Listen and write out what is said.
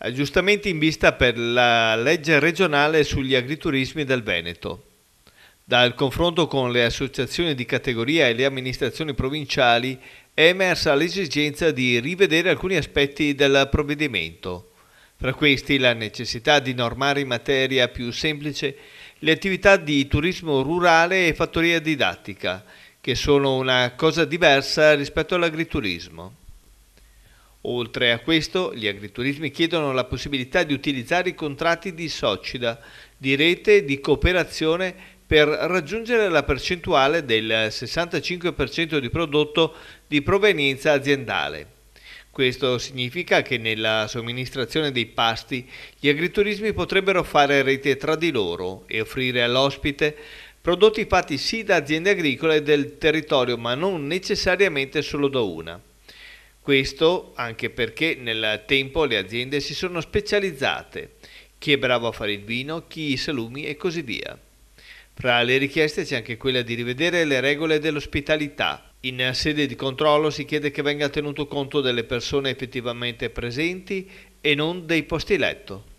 Aggiustamenti in vista per la legge regionale sugli agriturismi del Veneto. Dal confronto con le associazioni di categoria e le amministrazioni provinciali è emersa l'esigenza di rivedere alcuni aspetti del provvedimento. Fra questi la necessità di normare in materia più semplice le attività di turismo rurale e fattoria didattica, che sono una cosa diversa rispetto all'agriturismo. Oltre a questo, gli agriturismi chiedono la possibilità di utilizzare i contratti di società, di rete e di cooperazione per raggiungere la percentuale del 65% di prodotto di provenienza aziendale. Questo significa che nella somministrazione dei pasti gli agriturismi potrebbero fare rete tra di loro e offrire all'ospite prodotti fatti sì da aziende agricole del territorio, ma non necessariamente solo da una. Questo anche perché nel tempo le aziende si sono specializzate, chi è bravo a fare il vino, chi i salumi e così via. Fra le richieste c'è anche quella di rivedere le regole dell'ospitalità. In sede di controllo si chiede che venga tenuto conto delle persone effettivamente presenti e non dei posti letto.